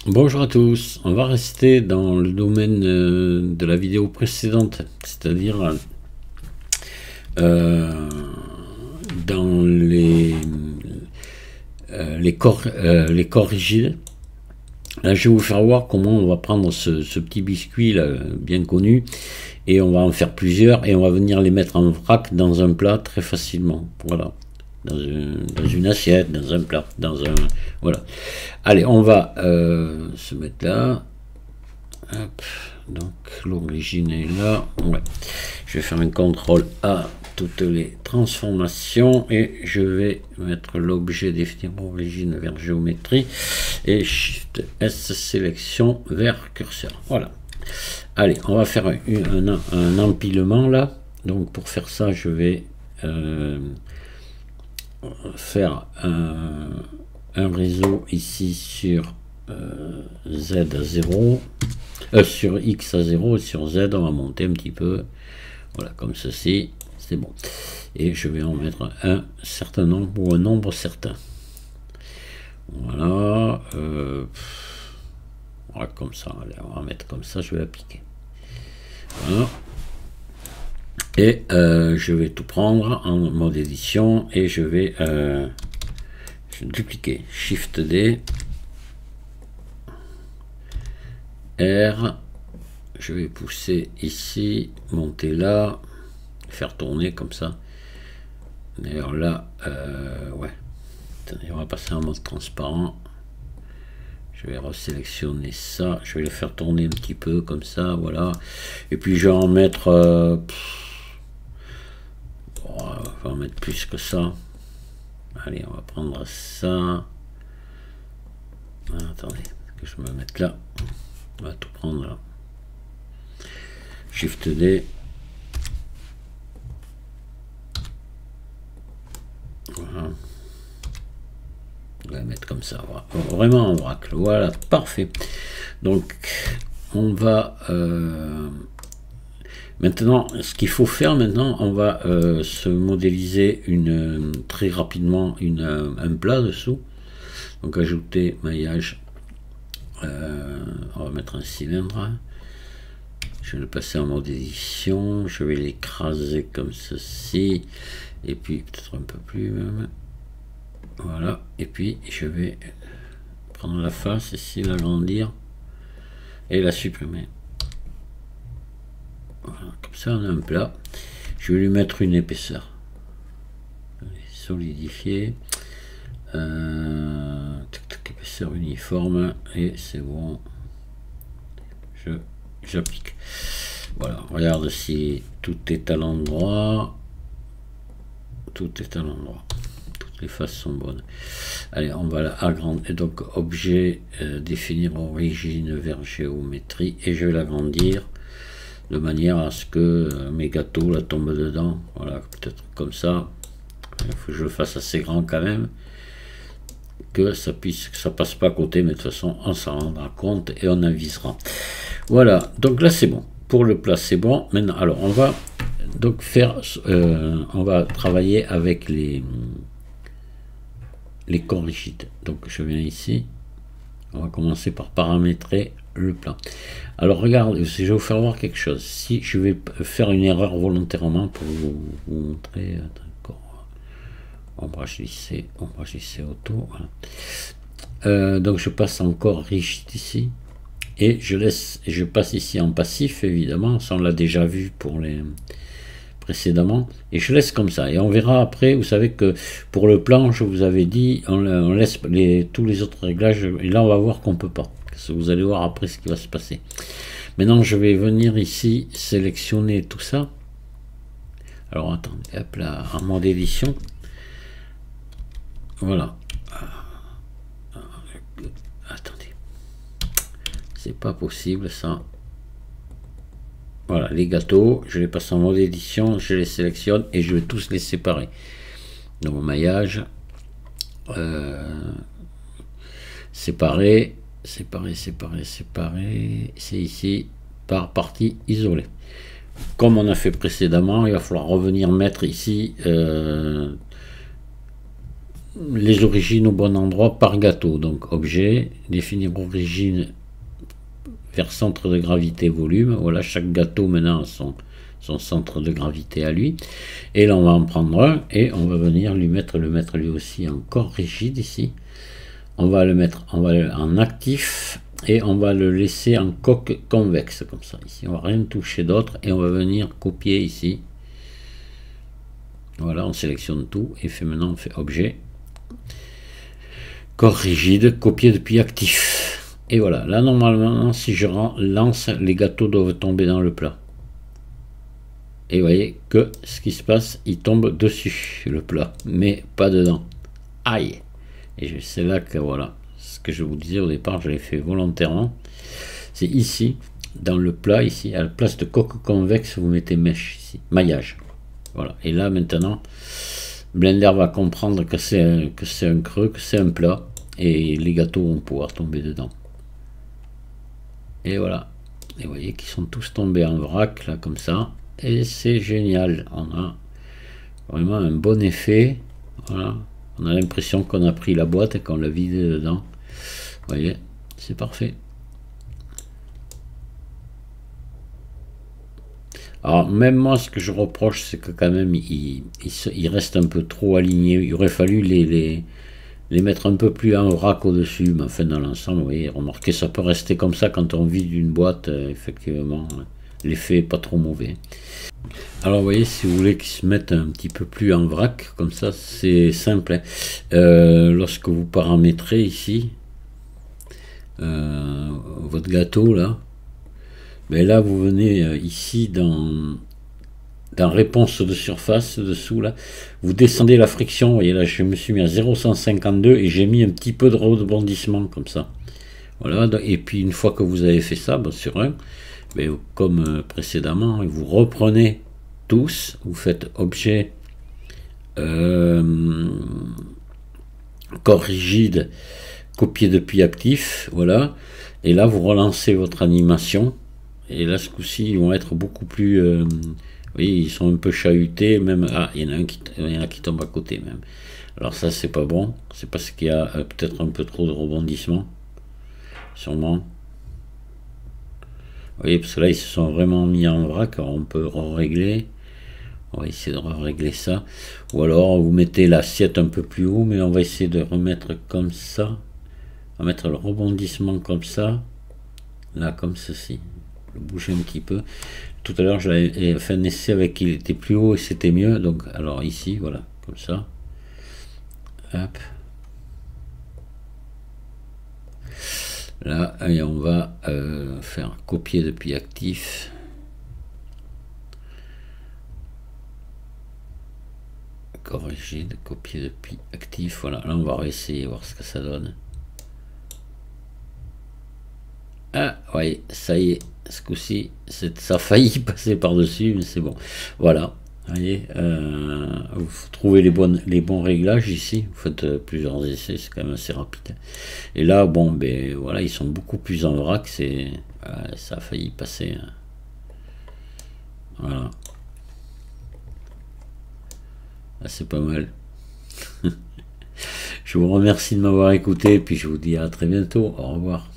Bonjour à tous, on va rester dans le domaine de la vidéo précédente, c'est-à-dire dans les corps rigides. Là, je vais vous faire voir comment on va prendre ce petit biscuit là, bien connu, et on va en faire plusieurs, et on va venir les mettre en vrac dans un plat très facilement. Voilà. Dans une assiette, dans un plat, voilà. Allez, on va se mettre là. Hop, donc l'origine est là. Ouais. Je vais faire un contrôle A toutes les transformations et je vais mettre l'objet définir origine vers géométrie et Shift S sélection vers curseur. Voilà. Allez, on va faire un empilement là. Donc pour faire ça, je vais faire un réseau ici sur Z à 0, sur X à 0 et sur Z on va monter un petit peu, voilà, comme ceci, c'est bon. Et je vais en mettre un certain nombre ou un nombre certain. Voilà, voilà comme ça, allez, on va mettre comme ça, je vais appliquer. Voilà. Et je vais tout prendre en mode édition et je vais dupliquer. Shift D, R, je vais pousser ici, monter là, faire tourner comme ça. D'ailleurs là, ouais, attendez, on va passer en mode transparent. Je vais resélectionner ça, je vais le faire tourner un petit peu comme ça, voilà. Et puis je vais en mettre... on va en mettre plus que ça. Allez, on va prendre ça. Attendez, que je me mette là. On va tout prendre là. Shift D. Voilà. On va mettre comme ça. Voilà. Vraiment en vrac. Voilà, parfait. Donc, on va... maintenant, ce qu'il faut faire maintenant, on va se modéliser très rapidement un plat dessous. Donc ajouter maillage, on va mettre un cylindre. Je vais le passer en mode édition, je vais l'écraser comme ceci, et puis peut-être un peu plus même. Voilà, et puis je vais prendre la face ici, l'agrandir et la supprimer. Voilà, comme ça on a un plat. Je vais lui mettre une épaisseur. Solidifier. Épaisseur uniforme et c'est bon. J'applique. Voilà, regarde si tout est à l'endroit. Tout est à l'endroit. Toutes les faces sont bonnes. Allez, on va l'agrandir. Et donc objet, définir origine vers géométrie et je vais l'agrandir de manière à ce que mes gâteaux la tombent dedans. Voilà, peut-être comme ça. Il faut que je le fasse assez grand quand même, que ça passe pas à côté, mais de toute façon on s'en rendra compte et on avisera. Voilà, donc là c'est bon pour le plat, c'est bon. Maintenant, alors on va donc faire on va travailler avec les corps rigides. Donc je viens ici, on va commencer par paramétrer le plan. Alors regarde, je vais vous faire voir quelque chose. Si je vais faire une erreur volontairement pour vous montrer, ombrage lissé auto, voilà. Donc je passe encore rigide ici et je passe ici en passif, évidemment, ça on l'a déjà vu pour les précédemment, et je laisse comme ça et on verra après. Vous savez que pour le plan, je vous avais dit on laisse tous les autres réglages et là on va voir qu'on peut pas. Vous allez voir après ce qui va se passer. Maintenant je vais venir ici sélectionner tout ça. Alors attendez, hop là, en mode édition. Voilà. Attendez. C'est pas possible ça. Voilà, les gâteaux, je les passe en mode édition, je les sélectionne et je vais tous les séparer. Donc maillage, séparer, c'est ici par partie isolée. Comme on a fait précédemment, il va falloir revenir mettre ici les origines au bon endroit par gâteau. Donc objet, définir origine vers centre de gravité volume. Voilà, chaque gâteau maintenant a son centre de gravité à lui. Et là on va en prendre un et on va venir le mettre lui aussi en corps rigide ici. On va le mettre en actif et on va le laisser en coque convexe comme ça. Ici on va rien toucher d'autre et on va venir copier ici. Voilà, on sélectionne tout et maintenant on fait objet, corps rigide, copier depuis actif. Et voilà, là normalement si je lance, les gâteaux doivent tomber dans le plat. Et vous voyez que ce qui se passe, il tombe dessus le plat, mais pas dedans. Aïe! Et c'est là que voilà, ce que je vous disais au départ, je l'ai fait volontairement. C'est ici, dans le plat, ici, à la place de coque convexe, vous mettez mèche ici, maillage. Voilà. Et là maintenant, Blender va comprendre que c'est un creux, que c'est un plat, et les gâteaux vont pouvoir tomber dedans. Et voilà. Et vous voyez qu'ils sont tous tombés en vrac là comme ça. Et c'est génial. On a vraiment un bon effet. Voilà. On a l'impression qu'on a pris la boîte et qu'on l'a vidé dedans. Vous voyez, c'est parfait. Alors même moi ce que je reproche c'est que quand même il reste un peu trop aligné. Il aurait fallu les mettre un peu plus en vrac au dessus, mais enfin dans l'ensemble, vous voyez, remarquez, ça peut rester comme ça quand on vide une boîte, effectivement, l'effet n'est pas trop mauvais. Alors vous voyez, si vous voulez qu'ils se mettent un petit peu plus en vrac, comme ça, c'est simple. Hein. Lorsque vous paramétrez ici, votre gâteau là, ben là vous venez ici dans réponse de surface dessous là, vous descendez la friction, vous voyez là je me suis mis à 0,152 et j'ai mis un petit peu de rebondissement comme ça. Voilà, et puis une fois que vous avez fait ça, ben, sur un, ben, comme précédemment, vous reprenez tous, vous faites objet, corps rigide, copier depuis actif, voilà, et là vous relancez votre animation, et là ce coup-ci ils vont être beaucoup plus... oui, ils sont un peu chahutés, même. Ah, il y en a qui tombent à côté même. Alors ça, c'est pas bon. C'est parce qu'il y a peut-être un peu trop de rebondissement. Sûrement. Vous voyez, parce que là, ils se sont vraiment mis en vrac. Alors on peut régler. On va essayer de régler ça. Ou alors, vous mettez l'assiette un peu plus haut, mais on va essayer de remettre comme ça. On va mettre le rebondissement comme ça. Là, comme ceci. Le bouger un petit peu. Tout à l'heure, j'avais fait un essai avec qu'il était plus haut et c'était mieux. Donc, alors ici, voilà, comme ça. Hop. Là, et on va faire copier depuis actif. Corps rigide, copier depuis actif. Voilà, là, on va réessayer, voir ce que ça donne. Ah, oui, ça y est. Ce coup-ci, ça a failli passer par-dessus, mais c'est bon. Voilà, vous voyez, vous trouvez les bons réglages ici. Vous faites plusieurs essais, c'est quand même assez rapide. Et là, bon, ben voilà, ils sont beaucoup plus en vrac. Ça a failli passer. Voilà. Là, c'est pas mal. Je vous remercie de m'avoir écouté, puis je vous dis à très bientôt. Au revoir.